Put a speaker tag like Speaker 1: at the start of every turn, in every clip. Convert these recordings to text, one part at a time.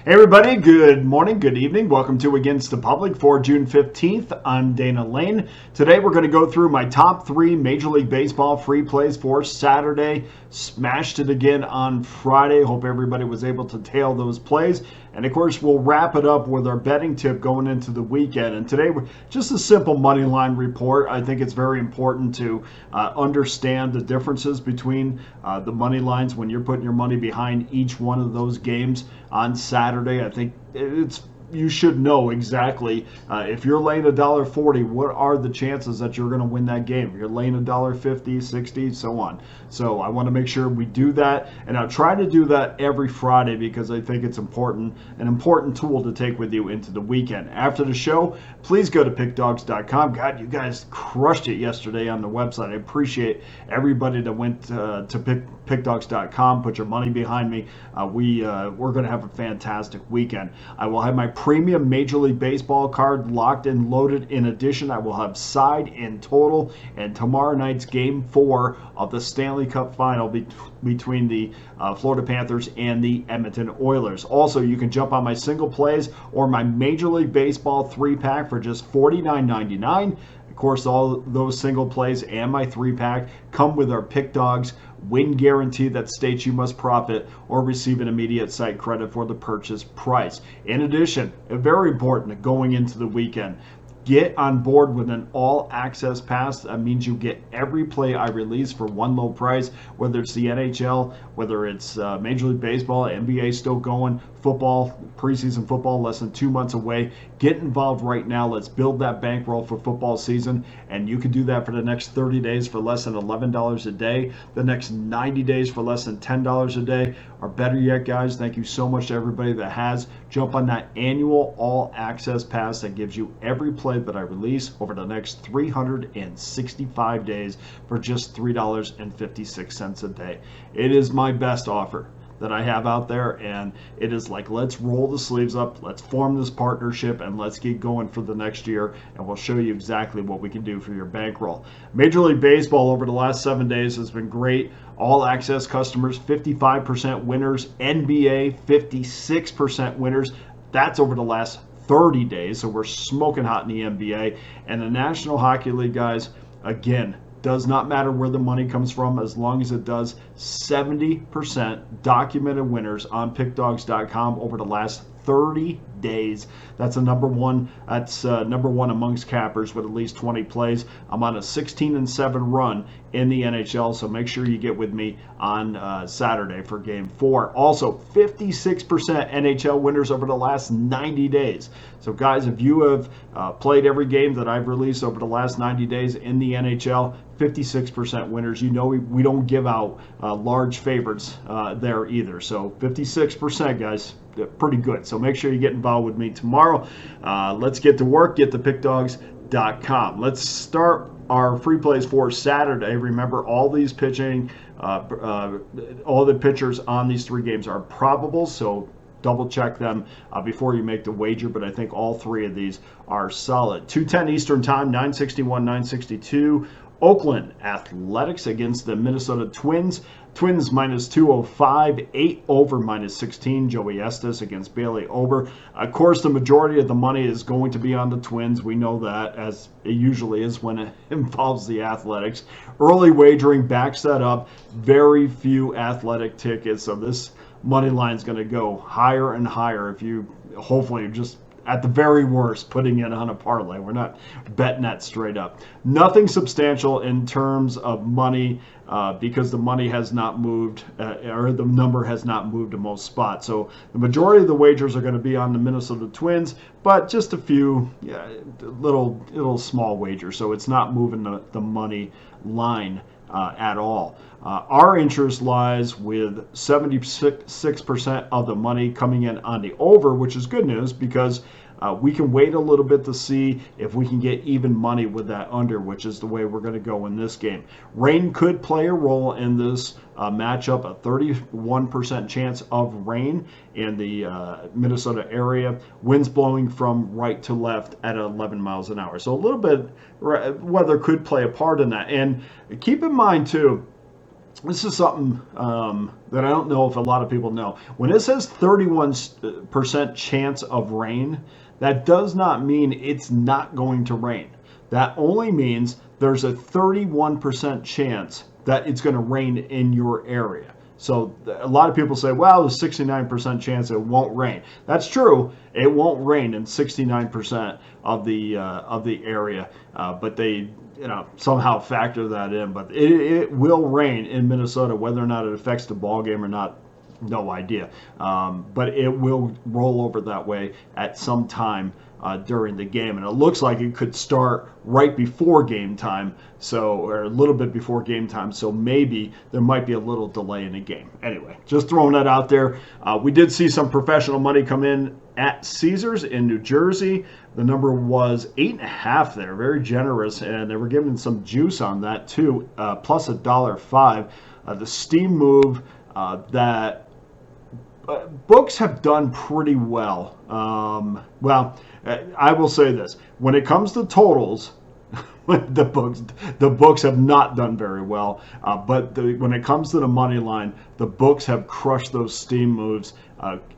Speaker 1: Hey everybody, good morning, good evening. Welcome to Against the Public for June 15th. I'm Dana Lane. Today we're going to go through my top 3 Major League Baseball free plays for Saturday. Smashed it again on Friday. Hope everybody was able to tail those plays. And of course, we'll wrap it up with our betting tip going into the weekend. And today, just a simple money line report. I think it's very important to understand the differences between the money lines when you're putting your money behind each one of those games on Saturday. I think you should know exactly if you're laying $1.40, what are the chances that you're going to win that game? If you're laying $1.50, 60, so on. So I want to make sure we do that, and I'll try to do that every Friday because I think it's an important tool to take with you into the weekend. After the show, please go to pickdawgz.com. God, you guys crushed it yesterday on the website. I appreciate everybody that went to pickdawgz.com, put your money behind me. We're going to have a fantastic weekend. I will have my premium Major League Baseball card locked and loaded. In addition, I will have side and total and tomorrow night's Game 4 of the Stanley Cup Final between the Florida Panthers and the Edmonton Oilers. Also, you can jump on my single plays or my Major League Baseball 3-pack for just $49.99. Of course, all those single plays and my 3-pack come with our Pick Dawgz win guarantee that states you must profit or receive an immediate site credit for the purchase price. In addition, very important going into the weekend, get on board with an all-access pass. That means you get every play I release for one low price, whether it's the NHL, whether it's Major League Baseball, NBA still going, football, preseason football less than 2 months away. Get involved right now. Let's build that bankroll for football season, and you can do that for the next 30 days for less than $11 a day, the next 90 days for less than $10 a day, or better yet, guys, thank you so much to everybody that has. Jump on that annual all-access pass that gives you every play that I release over the next 365 days for just $3.56 a day. It is my best offer that I have out there, and it is like, let's roll the sleeves up, let's form this partnership, and let's get going for the next year, and we'll show you exactly what we can do for your bankroll. Major League Baseball over the last 7 days has been great. All access customers, 55% winners. NBA, 56% winners. That's over the last 30 days, so we're smoking hot in the NBA. And the National Hockey League, guys, again, does not matter where the money comes from as long as it does. 70% documented winners on pickdawgz.com over the last 30 days. That's a number one. That's number one amongst cappers with at least 20 plays. I'm on a 16-7 run in the NHL, so make sure you get with me on Saturday for Game 4. Also, 56% NHL winners over the last 90 days. So, guys, if you have played every game that I've released over the last 90 days in the NHL, 56% winners. You know we don't give out large favorites there either. So 56%, guys, pretty good. So make sure you get involved with me tomorrow. Let's get to work. Get to pickdawgz.com. Let's start our free plays for Saturday. Remember, all these pitching, all the pitchers on these 3 games are probable. So double check them before you make the wager, but I think all 3 of these are solid. 2:10 Eastern Time, 9:61, 9:62. Oakland Athletics against the Minnesota Twins. Twins minus 205, 8 over minus 16. Joey Estes against Bailey Ober. Of course, the majority of the money is going to be on the Twins. We know that, as it usually is when it involves the Athletics. Early wagering backs that up. Very few athletic tickets, so this money line is going to go higher and higher if you hopefully just, at the very worst, putting it on a parlay. We're not betting that straight up. Nothing substantial in terms of money because the money has not moved, or the number has not moved to most spots. So the majority of the wagers are going to be on the Minnesota Twins, but just a few little small wagers. So it's not moving the money line at all. Our interest lies with 76% of the money coming in on the over, which is good news because we can wait a little bit to see if we can get even money with that under, which is the way we're going to go in this game. Rain could play a role in this matchup, a 31% chance of rain in the Minnesota area. Winds blowing from right to left at 11 miles an hour. So a little bit weather could play a part in that. And keep in mind, too, this is something that I don't know if a lot of people know. When it says 31% chance of rain, that does not mean it's not going to rain. That only means there's a 31% chance that it's going to rain in your area. So a lot of people say, well, there's 69% chance it won't rain. That's true. It won't rain in 69% of the area, but they somehow factor that in. But it will rain in Minnesota, whether or not it affects the ball game or not. No idea. But it will roll over that way at some time during the game. And it looks like it could start right before game time, or a little bit before game time. So maybe there might be a little delay in the game. Anyway, just throwing that out there. We did see some professional money come in at Caesars in New Jersey. The number was 8.5 there, very generous, and they were giving some juice on that too, plus $1.05. The steam move that books have done pretty well. I will say this: when it comes to totals, the books have not done very well. But when it comes to the money line, the books have crushed those steam moves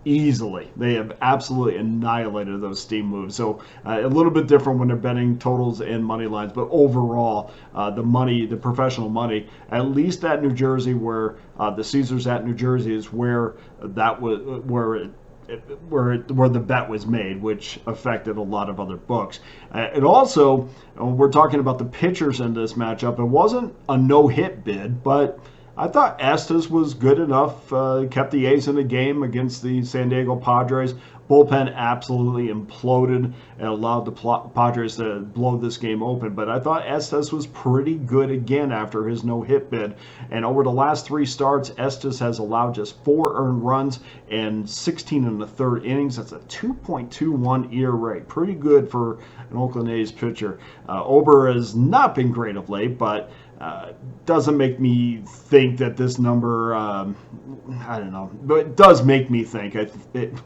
Speaker 1: easily. They have absolutely annihilated those steam moves. So a little bit different when they're betting totals and money lines. But overall, the professional money, at least at New Jersey, where the Caesars at New Jersey is where that was where the bet was made, which affected a lot of other books. It also, we're talking about the pitchers in this matchup. It wasn't a no-hit bid, but I thought Estes was good enough, kept the A's in the game against the San Diego Padres. Bullpen absolutely imploded and allowed the Padres to blow this game open. But I thought Estes was pretty good again after his no-hit bid. And over the last 3 starts, Estes has allowed just 4 earned runs and 16 in the 3rd innings. That's a 2.21 ERA. Pretty good for an Oakland A's pitcher. Ober has not been great of late, but doesn't make me think that this number, I don't know, but it does make me think,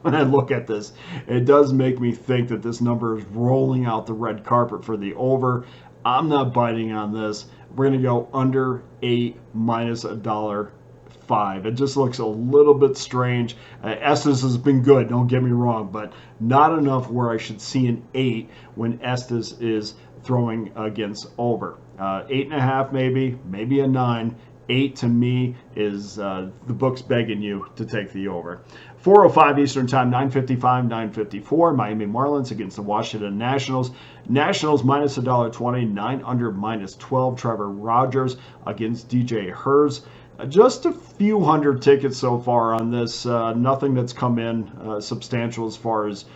Speaker 1: when I look at this, it does make me think that this number is rolling out the red carpet for the over. I'm not biting on this. We're going to go under 8 minus $1.05. It just looks a little bit strange. Estes has been good, don't get me wrong, but not enough where I should see an 8 when Estes is throwing against Ober. 8.5 maybe a 9. 8 to me is the book's begging you to take the over. 4:05 Eastern Time, 9:55, 9:54. Miami Marlins against the Washington Nationals. Nationals minus $1.20, 9 under minus 12. Trevor Rogers against DJ Herz. Just a few hundred tickets so far on this. Nothing that's come in substantial as far as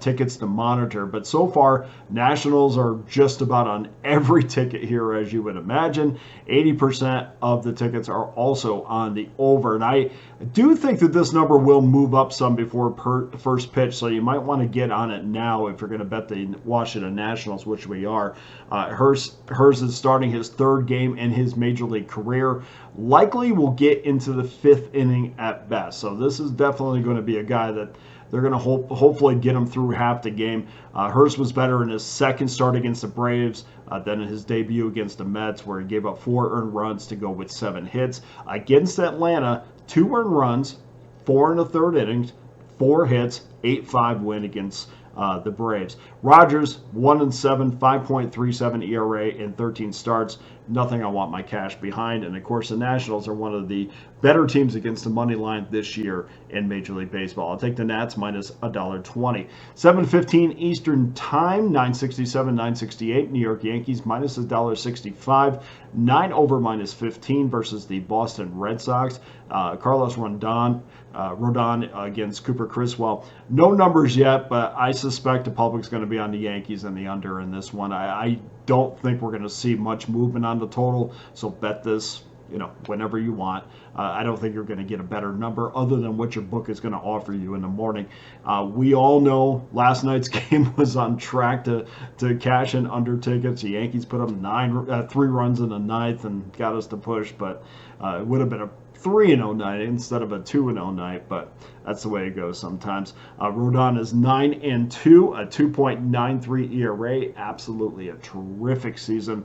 Speaker 1: tickets to monitor. But so far, Nationals are just about on every ticket here, as you would imagine. 80% of the tickets are also on the over. And I do think that this number will move up some before first pitch, so you might want to get on it now if you're going to bet the Washington Nationals, which we are. Herz is starting his 3rd game in his Major League career. Likely will get into the 5th inning at best. So this is definitely going to be a guy that they're going to hopefully get him through half the game. Herz was better in his 2nd start against the Braves than in his debut against the Mets, where he gave up 4 earned runs to go with 7 hits. Against Atlanta, 2 earned runs, 4 in the 3rd innings, 4 hits, 8-5 win against the Braves. Rogers, 1-7, 5.37 ERA in 13 starts. Nothing I want my cash behind. And of course, the Nationals are one of the better teams against the money line this year in Major League Baseball. I'll take the Nats minus $1.20. 7:15 Eastern Time, 9:67, 9:68. New York Yankees minus $1.65. 9 over minus 15 versus the Boston Red Sox. Carlos Rodon against Cooper Criswell. No numbers yet, but I suspect the public's going to be on the Yankees and the under in this one. I don't think we're going to see much movement on the total, so bet this whenever you want. I don't think you're going to get a better number other than what your book is going to offer you in the morning. We all know last night's game was on track to cash in under tickets. The Yankees put up 3 runs in the 9th and got us to push, but it would have been a 3-0 night instead of a 2-0 night, but that's the way it goes sometimes. Rodon is 9-2, a 2.93 ERA. Absolutely a terrific season.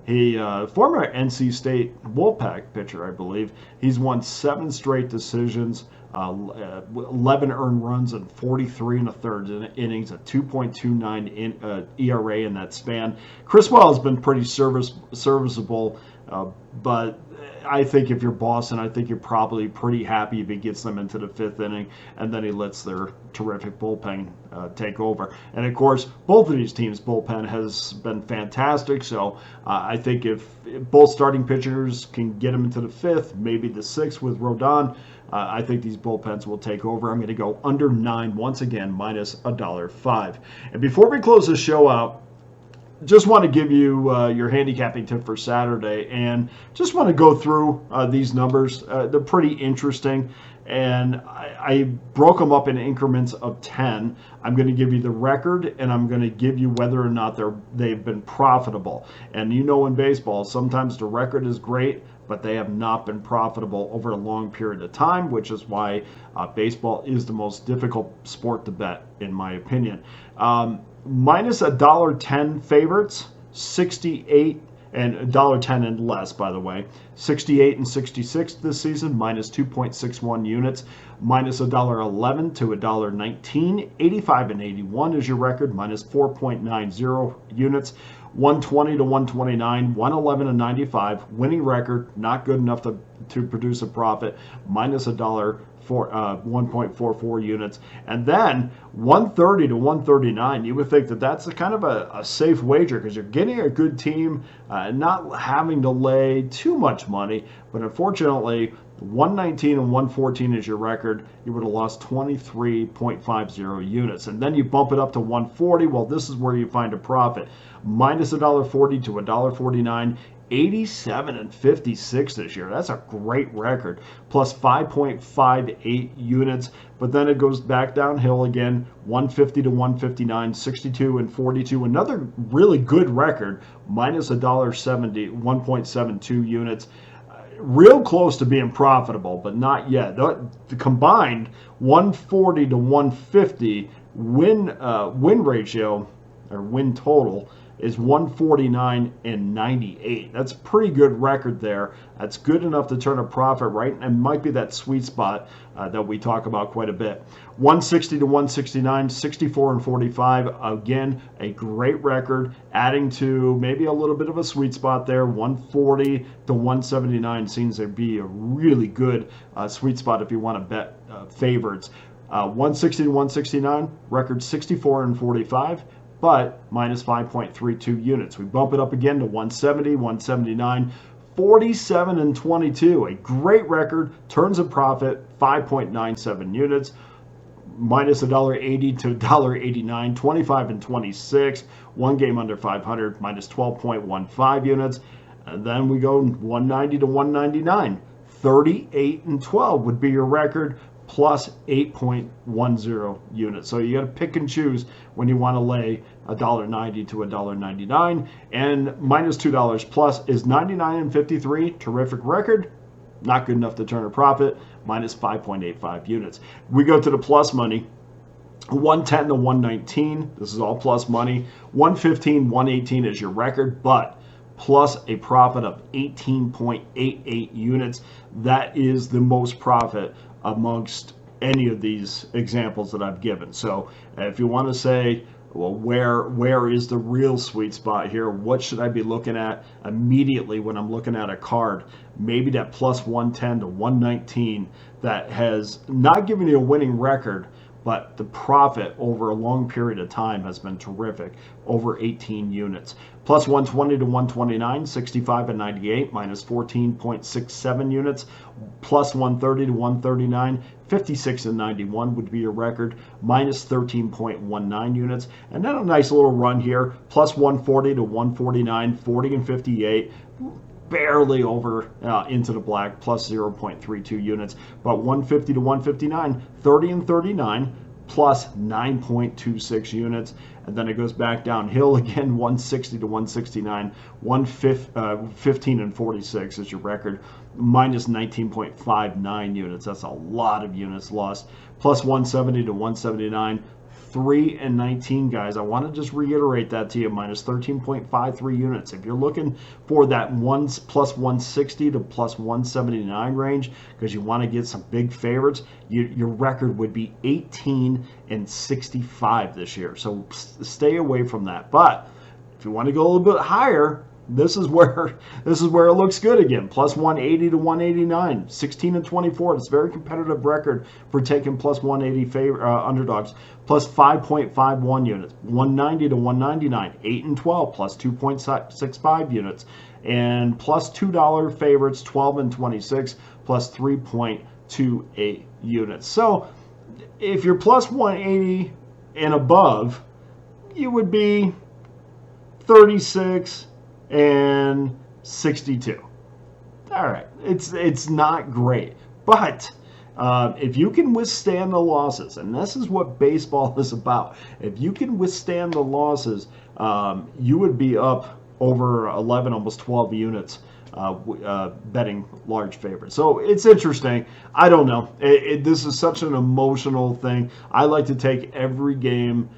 Speaker 1: He, former NC State Wolfpack pitcher, I believe. He's won 7 straight decisions, 11 earned runs in 43 and a third innings, a 2.29 ERA in that span. Chris Well has been pretty serviceable, but I think if you're Boston, I think you're probably pretty happy if he gets them into the 5th inning and then he lets their terrific bullpen take over. And of course, both of these teams' bullpen has been fantastic. So I think if both starting pitchers can get them into the 5th, maybe the 6th with Rodon, I think these bullpens will take over. I'm going to go under 9 once again, minus $1.05. And before we close the show out, just want to give you your handicapping tip for Saturday, and just want to go through these numbers. They're pretty interesting, and I broke them up in increments of 10. I'm going to give you the record, and I'm going to give you whether or not they've been profitable. And you know, in baseball, sometimes the record is great, but they have not been profitable over a long period of time, which is why baseball is the most difficult sport to bet, in my opinion. Minus $1.10 favorites, 68 and $1.10 and less, by the way, 68 and 66 this season, minus 2.61 units, minus $1.11 to $1.19, 85 and 81 is your record, minus 4.90 units, 120 to 129, 111 and 95, winning record, not good enough to produce a profit, minus $1 for 1.44 units, and then 130 to 139. You would think that that's a kind of a safe wager because you're getting a good team, not having to lay too much money. But unfortunately, 119 and 114 is your record. You would have lost 23.50 units, and then you bump it up to 140. Well, this is where you find a profit, minus $1.40 to $1.49. 87 and 56 this year. That's a great record. Plus 5.58 units. But then it goes back downhill again. 150 to 159, 62 and 42. Another really good record. Minus $1.70, 1.72 units. Real close to being profitable, but not yet. The combined 140 to 150 win ratio, or win total, is 149 and 98. That's a pretty good record there. That's good enough to turn a profit, right? And might be that sweet spot that we talk about quite a bit. 160 to 169, 64 and 45. Again, a great record, adding to maybe a little bit of a sweet spot there. 140 to 179 seems to be a really good sweet spot if you want to bet favorites. 160 to 169, record 64 and 45. But minus 5.32 units. We bump it up again to 170, 179, 47 and 22. A great record, turns a profit, 5.97 units, minus $1.80 to $1.89, 25 and 26. One game under 500, minus 12.15 units. And then we go 190 to 199. 38 and 12 would be your record, plus 8.10 units. So you got to pick and choose when you want to lay $1.90 to $1.99. And minus $2 plus is 99 and 53. Terrific record. Not good enough to turn a profit. Minus 5.85 units. We go to the plus money. 110 to 119. This is all plus money. 115, 118 is your record, but plus a profit of 18.88 units. That is the most profit amongst any of these examples that I've given. So if you want to say, well, where is the real sweet spot here? What should I be looking at immediately when I'm looking at a card? Maybe that plus 110 to 119 that has not given you a winning record, but the profit over a long period of time has been terrific, over 18 units. Plus 120 to 129, 65 and 98, minus 14.67 units. Plus 130 to 139, 56 and 91 would be your record, minus 13.19 units. And then a nice little run here, plus 140 to 149, 40 and 58. Barely over into the black, plus 0.32 units, but 150 to 159, 30 and 39, plus 9.26 units, and then it goes back downhill again, 160 to 169, 15 and 46 is your record, minus 19.59 units. That's a lot of units lost. Plus 170 to 179. 3 and 19, guys. I want to just reiterate that to you, minus 13.53 units. If you're looking for that plus 160 to plus 179 range because you want to get some big favorites, your record would be 18 and 65 this year. So stay away from that. But if you want to go a little bit higher, this is where it looks good again. Plus 180 to 189, 16 and 24. It's a very competitive record for taking plus 180 underdogs. Plus 5.51 units, 190 to 199, 8 and 12, plus 2.65 units, and plus $2 favorites, 12 and 26, plus 3.28 units. So if you're plus 180 and above, you would be 36 and 62. All right, it's not great, but if you can withstand the losses, and this is what baseball is about, if you can withstand the losses, you would be up over 11, almost 12 units betting large favorites. So it's interesting. I don't know. This is such an emotional thing. I like to take every game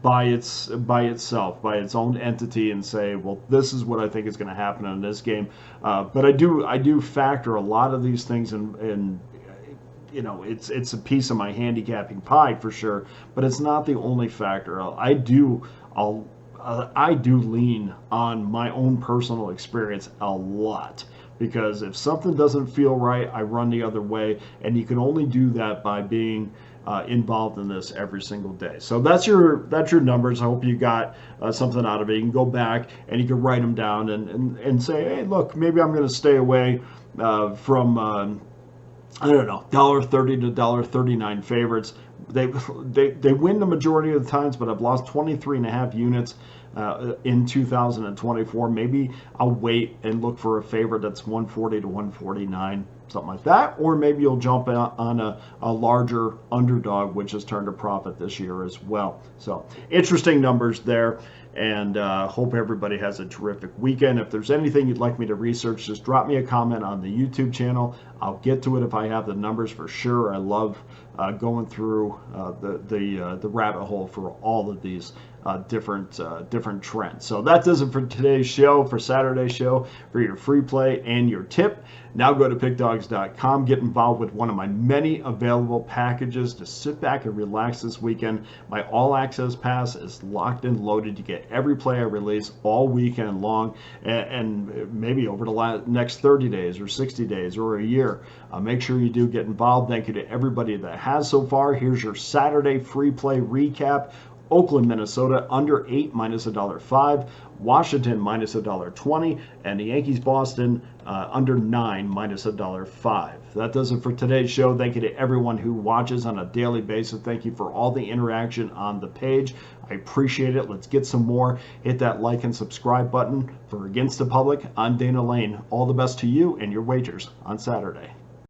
Speaker 1: by itself, by its own entity, and say, well, this is what I think is going to happen in this game. But I do factor a lot of these things in. You know, it's a piece of my handicapping pie for sure, but it's not the only factor. I do lean on my own personal experience a lot, because if something doesn't feel right, I run the other way, and you can only do that by being involved in this every single day. So that's your numbers. I hope you got something out of it. You can go back and you can write them down and say, hey, look, maybe I'm going to stay away from I don't know, $1.30 to $1.39 favorites. They win the majority of the times, but I've lost 23.5 units in 2024. Maybe I'll wait and look for a favorite that's 140 to 149, something like that. Or maybe you'll jump on a larger underdog, which has turned a profit this year as well. So interesting numbers there. And hope everybody has a terrific weekend. If there's anything you'd like me to research, just drop me a comment on the YouTube channel. I'll get to it if I have the numbers for sure. I love going through the rabbit hole for all of these different trends. So that does it for today's show, for Saturday's show, for your free play and your tip. Now go to pickdawgz.com, get involved with one of my many available packages to sit back and relax this weekend. My All Access Pass is locked and loaded. You get every play I release all weekend long, and maybe over the next 30 days or 60 days or a year. Make sure you do get involved. Thank you to everybody that has so far. Here's your Saturday free play recap. Oakland, Minnesota, under 8, minus $1.05. Washington, minus $1.20. And the Yankees, Boston, under 9, minus $1.05. That does it for today's show. Thank you to everyone who watches on a daily basis. Thank you for all the interaction on the page. I appreciate it. Let's get some more. Hit that like and subscribe button. For Against the Public, I'm Dana Lane. All the best to you and your wagers on Saturday.